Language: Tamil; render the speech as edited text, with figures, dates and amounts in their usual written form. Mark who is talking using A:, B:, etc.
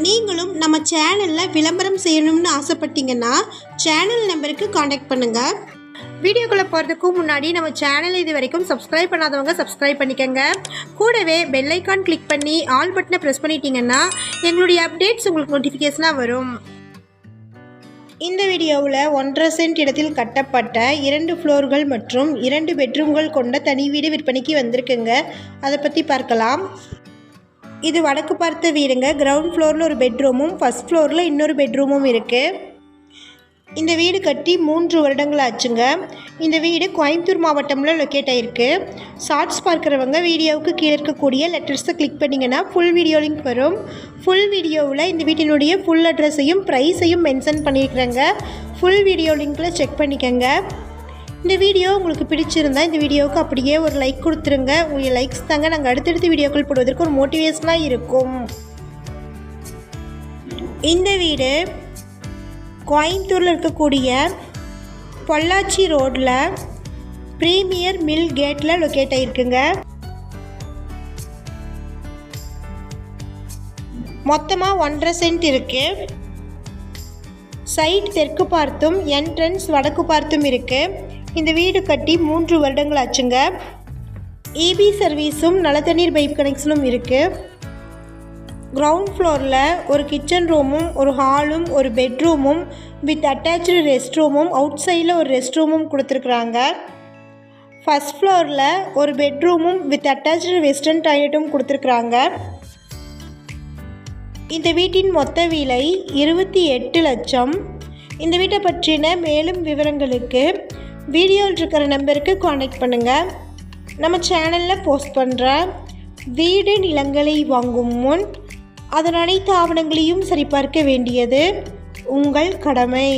A: நீங்களும் நம்ம சேனலில் விளம்பரம் செய்யணும்னு ஆசைப்பட்டீங்கன்னா சேனல் நம்பருக்கு காண்டாக்ட் பண்ணுங்கள். வீடியோக்குள்ளே போகிறதுக்கு முன்னாடி நம்ம சேனல் இது வரைக்கும் சப்ஸ்கிரைப் பண்ணாதவங்க சப்ஸ்கிரைப் பண்ணிக்கோங்க. கூடவே பெல் ஐக்கான் கிளிக் பண்ணி ஆல் பட்டனை ப்ரெஸ் பண்ணிட்டீங்கன்னா எங்களுடைய அப்டேட்ஸ் உங்களுக்கு நோட்டிஃபிகேஷனாக வரும். இந்த வீடியோவில் 1.5 சென்ட் இடத்தில் கட்டப்பட்ட 2 ஃப்ளோர்கள் மற்றும் 2 பெட்ரூம்கள் கொண்ட தனி வீடு விற்பனைக்கு வந்திருக்குங்க. அதை பற்றி பார்க்கலாம். இது வடக்கு பார்த்த வீடுங்க. கிரவுண்ட் ஃப்ளோரில் ஒரு பெட்ரூமும் ஃபஸ்ட் ஃப்ளோரில் இன்னொரு பெட்ரூமும் இருக்குது. இந்த வீடு கட்டி 3 வருடங்கள் ஆச்சுங்க. இந்த வீடு கோயம்புத்தூர் மாவட்டமில் லொக்கேட் ஆகிருக்கு. ஷார்ட்ஸ் பார்க்குறவங்க வீடியோவுக்கு கீழே இருக்கக்கூடிய லெட்டர்ஸை கிளிக் பண்ணிங்கன்னா ஃபுல் வீடியோ லிங்க் வரும். ஃபுல் வீடியோவில் இந்த வீட்டினுடைய ஃபுல் அட்ரஸையும் ப்ரைஸையும் மென்ஷன் பண்ணியிருக்கிறேங்க. ஃபுல் வீடியோ லிங்க்கில் செக் பண்ணிக்கோங்க. இந்த வீடியோ உங்களுக்கு பிடிச்சிருந்தா இந்த வீடியோவுக்கு அப்படியே ஒரு லைக் கொடுத்துருங்க. உங்கள் லைக்ஸ் தாங்க நாங்கள் அடுத்தடுத்து வீடியோக்கள் போடுவதற்கு ஒரு மோட்டிவேஷனாக இருக்கும். இந்த வீடு கோயம்புத்தூரில் இருக்கக்கூடிய பொள்ளாச்சி ரோட்டில் ப்ரீமியர் மில் கேட்டில் லொக்கேட் ஆகிருக்குங்க. மொத்தமாக 1.5 சென்ட் இருக்குது. சைட் தெற்கு பார்த்தும் என்ட்ரன்ஸ் வடக்கு பார்த்தும் இருக்குது. இந்த வீடு கட்டி 3 வருடங்கள் ஆச்சுங்க. இபி சர்வீஸும் நல்ல தண்ணீர் பைப் கனெக்ஷனும் இருக்குது. கிரவுண்ட் ஃப்ளோரில் ஒரு கிச்சன் ரூமும் ஒரு ஹாலும் ஒரு பெட்ரூமும் வித் அட்டாச்சு ரெஸ்ட் ரூமும் அவுட் சைடில் ஒரு ரெஸ்ட் ரூமும் கொடுத்துருக்குறாங்க. ஃபஸ்ட் ஃப்ளோரில் ஒரு பெட்ரூமும் வித் அட்டாச்சு வெஸ்டர்ன் டாய்லெட்டும் கொடுத்துருக்குறாங்க. இந்த வீட்டின் மொத்த விலை 28 லட்சம். இந்த வீட்டை பற்றின மேலும் விவரங்களுக்கு வீடியோவில் இருக்கிற நம்பருக்கு காண்டாக்ட் பண்ணுங்கள். நம்ம சேனலில் போஸ்ட் பண்ணுற வீடு நிலங்களை வாங்கும் முன் அதன் அனைத்து ஆவணங்களையும் சரிபார்க்க வேண்டியது உங்கள் கடமை.